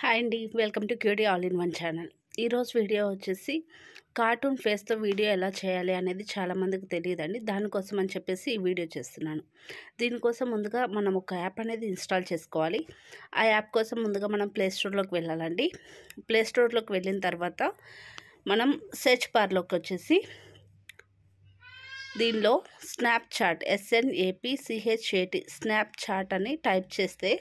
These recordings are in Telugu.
హాయ్ అండి, welcome to cutie all in one channel. ఈరోజు వీడియో వచ్చేసి కార్టూన్ ఫేస్తో వీడియో ఎలా చేయాలి అనేది చాలామందికి తెలియదండి. దానికోసం అని చెప్పేసి ఈ వీడియో చేస్తున్నాను. దీనికోసం ముందుగా మనం ఒక యాప్ అనేది ఇన్స్టాల్ చేసుకోవాలి. ఆ యాప్ కోసం ముందుగా మనం ప్లే స్టోర్లోకి వెళ్ళాలండి. ప్లే స్టోర్లోకి వెళ్ళిన తర్వాత మనం సెర్చ్ బార్లోకి వచ్చేసి దీనిలో స్నాప్చాట్ SNAPCHAT స్నాప్చాట్ అని టైప్ చేస్తే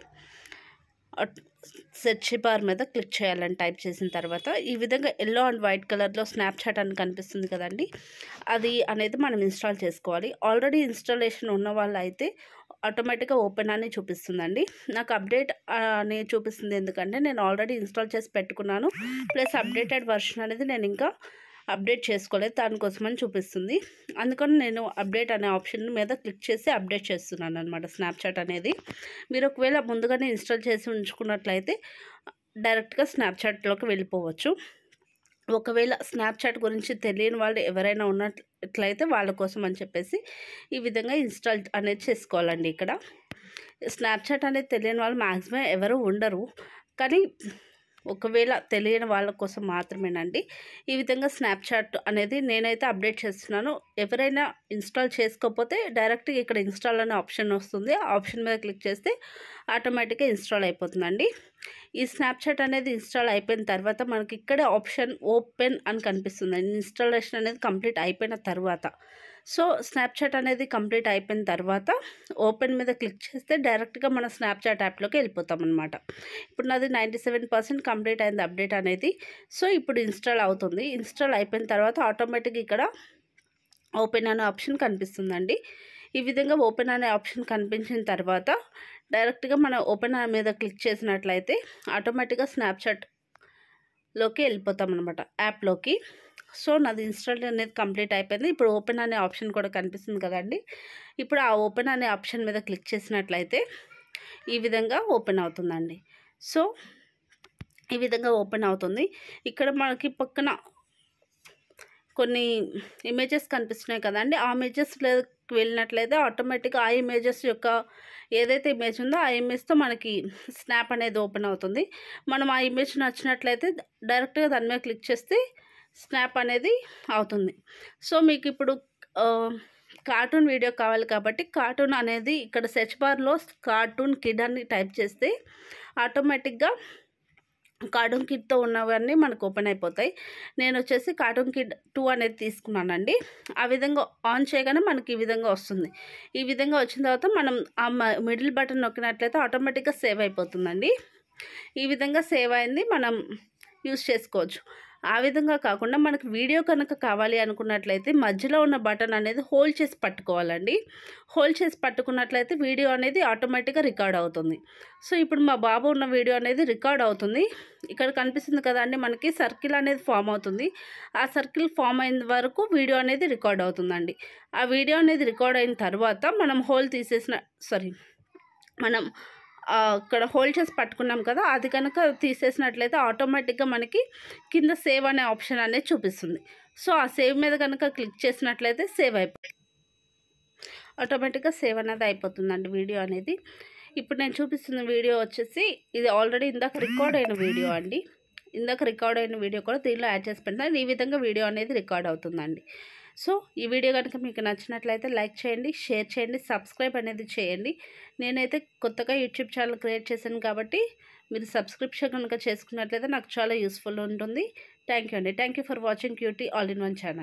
సెర్చ్ బార్ మీద క్లిక్ చేయాలని టైప్ చేసిన తర్వాత ఈ విధంగా ఎల్లో అండ్ వైట్ కలర్లో స్నాప్చాట్ అని కనిపిస్తుంది కదండి. అది అనేది మనం ఇన్స్టాల్ చేసుకోవాలి. ఆల్రెడీ ఇన్స్టాలేషన్ ఉన్న వాళ్ళు అయితే ఆటోమేటిక్గా ఓపెన్ అని చూపిస్తుందండి. నాకు అప్డేట్ అని చూపిస్తుంది, ఎందుకంటే నేను ఆల్రెడీ ఇన్స్టాల్ చేసి పెట్టుకున్నాను. ప్లస్ అప్డేటెడ్ వర్షన్ అనేది నేను ఇంకా అప్డేట్ చేసుకోలేదు, దానికోసమని చూపిస్తుంది. అందుకని నేను అప్డేట్ అనే ఆప్షన్ మీద క్లిక్ చేసి అప్డేట్ చేస్తున్నాను అనమాట స్నాప్చాట్ అనేది. మీరు ఒకవేళ ముందుగానే ఇన్స్టాల్ చేసి ఉంచుకున్నట్లయితే డైరెక్ట్గా స్నాప్చాట్లోకి వెళ్ళిపోవచ్చు. ఒకవేళ స్నాప్చాట్ గురించి తెలియని వాళ్ళు ఎవరైనా ఉన్నట్లయితే వాళ్ళ కోసం అని చెప్పేసి ఈ విధంగా ఇన్స్టాల్ అనేది చేసుకోవాలండి. ఇక్కడ స్నాప్చాట్ అనేది తెలియని వాళ్ళు మ్యాక్సిమం ఎవరు ఉండరు, కానీ ఒకవేళ తెలియని వాళ్ళ కోసం మాత్రమేనండి ఈ విధంగా స్నాప్చాట్ అనేది నేనైతే అప్డేట్ చేస్తున్నాను. ఎవరైనా ఇన్స్టాల్ చేసుకోకపోతే డైరెక్ట్గా ఇక్కడ ఇన్స్టాల్ అనే ఆప్షన్ వస్తుంది. ఆ ఆప్షన్ మీద క్లిక్ చేస్తే ఆటోమేటిక్గా ఇన్స్టాల్ అయిపోతుందండి. ఈ స్నాప్చాట్ అనేది ఇన్స్టాల్ అయిపోయిన తర్వాత మనకి ఇక్కడే ఆప్షన్ ఓపెన్ అని కనిపిస్తుందండి. ఇన్స్టాలేషన్ అనేది కంప్లీట్ అయిపోయిన తర్వాత. సో స్నాప్చాట్ అనేది కంప్లీట్ అయిపోయిన తర్వాత ఓపెన్ మీద క్లిక్ చేస్తే డైరెక్ట్గా మన స్నాప్చాట్ యాప్లోకి వెళ్ళిపోతాం అనమాట. ఇప్పుడు నాది 97% కంప్లీట్ అయింది అప్డేట్ అనేది. సో ఇప్పుడు ఇన్స్టాల్ అవుతుంది. ఇన్స్టాల్ అయిపోయిన తర్వాత ఆటోమేటిక్గా ఇక్కడ ఓపెన్ అనే ఆప్షన్ కనిపిస్తుందండి. ఈ విధంగా ఓపెన్ అనే ఆప్షన్ కనిపించిన తర్వాత డైరెక్ట్గా మనం ఓపెన్ మీద క్లిక్ చేసినట్లయితే ఆటోమేటిక్గా స్నాప్చాట్లోకి వెళ్ళిపోతాం అనమాట, యాప్లోకి. సో నాది ఇన్స్టాల్ అనేది కంప్లీట్ అయిపోయింది. ఇప్పుడు ఓపెన్ అనే ఆప్షన్ కూడా కనిపిస్తుంది కదండి. ఇప్పుడు ఆ ఓపెన్ అనే ఆప్షన్ మీద క్లిక్ చేసినట్లయితే ఈ విధంగా ఓపెన్ అవుతుందండి. సో ఈ విధంగా ఓపెన్ అవుతుంది. ఇక్కడ మనకి పక్కన కొన్ని ఇమేజెస్ కనిపిస్తున్నాయి కదండి. ఆ ఇమేజెస్లోకి వెళ్ళినట్లయితే ఆటోమేటిక్గా ఆ ఇమేజెస్ యొక్క ఏదైతే ఇమేజ్ ఉందో ఆ ఇమేజ్తో మనకి స్నాప్ అనేది ఓపెన్ అవుతుంది. మనం ఆ ఇమేజ్ నచ్చినట్లయితే డైరెక్ట్గా దాని మీద క్లిక్ చేస్తే స్నాప్ అనేది అవుతుంది. సో మీకు ఇప్పుడు కార్టూన్ వీడియో కావాలి కాబట్టి కార్టూన్ అనేది ఇక్కడ సెర్చ్ బార్లో కార్టూన్ కిడ్ అని టైప్ చేస్తే ఆటోమేటిక్గా కార్టూన్ కిడ్తో ఉన్నవన్నీ మనకు ఓపెన్ అయిపోతాయి. నేను వచ్చేసి కార్టూన్ కిడ్ 2 అనేది తీసుకున్నానండి. ఆ విధంగా ఆన్ చేయగానే మనకి ఈ విధంగా వస్తుంది. ఈ విధంగా వచ్చిన తర్వాత మనం ఆ మిడిల్ బటన్ నొక్కినట్లయితే ఆటోమేటిక్గా సేవ్ అయిపోతుందండి. ఈ విధంగా సేవ్ అయింది, మనం యూస్ చేసుకోవచ్చు. ఆ విధంగా కాకుండా మనకు వీడియో కనుక కావాలి అనుకున్నట్లయితే మధ్యలో ఉన్న బటన్ అనేది హోల్డ్ చేసి పట్టుకోవాలండి. హోల్డ్ చేసి పట్టుకున్నట్లయితే వీడియో అనేది ఆటోమేటిక్గా రికార్డ్ అవుతుంది. సో ఇప్పుడు మా బాబు ఉన్న వీడియో అనేది రికార్డ్ అవుతుంది. ఇక్కడ కనిపిస్తుంది కదండి, మనకి సర్కిల్ అనేది ఫామ్ అవుతుంది. ఆ సర్కిల్ ఫామ్ అయిన వరకు వీడియో అనేది రికార్డ్ అవుతుందండి. ఆ వీడియో అనేది రికార్డ్ అయిన తర్వాత మనం మనం ఇక్కడ హోల్డ్ చేసి పట్టుకున్నాం కదా, అది కనుక తీసేసినట్లయితే ఆటోమేటిక్గా మనకి కింద సేవ్ అనే ఆప్షన్ అనేది చూపిస్తుంది. సో ఆ సేవ్ మీద కనుక క్లిక్ చేసినట్లయితే ఆటోమేటిక్గా సేవ్ అనేది అయిపోతుందండి వీడియో అనేది. ఇప్పుడు నేను చూపిస్తున్న వీడియో వచ్చేసి ఇది ఆల్రెడీ ఇందాక రికార్డ్ అయిన వీడియో అండి. ఇందాక రికార్డ్ అయిన వీడియో కూడా దీనిలో యాడ్ చేసి పెడతాను. ఈ విధంగా వీడియో అనేది రికార్డ్ అవుతుందండి. సో ఈ వీడియో కనుక మీకు నచ్చినట్లయితే లైక్ చేయండి, షేర్ చేయండి, సబ్స్క్రైబ్ అనేది చేయండి. నేనైతే కొత్తగా యూట్యూబ్ ఛానల్ క్రియేట్ చేశాను కాబట్టి మీరు సబ్స్క్రిప్షన్ కనుక చేసుకున్నట్లయితే నాకు చాలా యూస్ఫుల్ ఉంటుంది. థ్యాంక్ యూ అండి. Thank you for watching cutie all in one channel.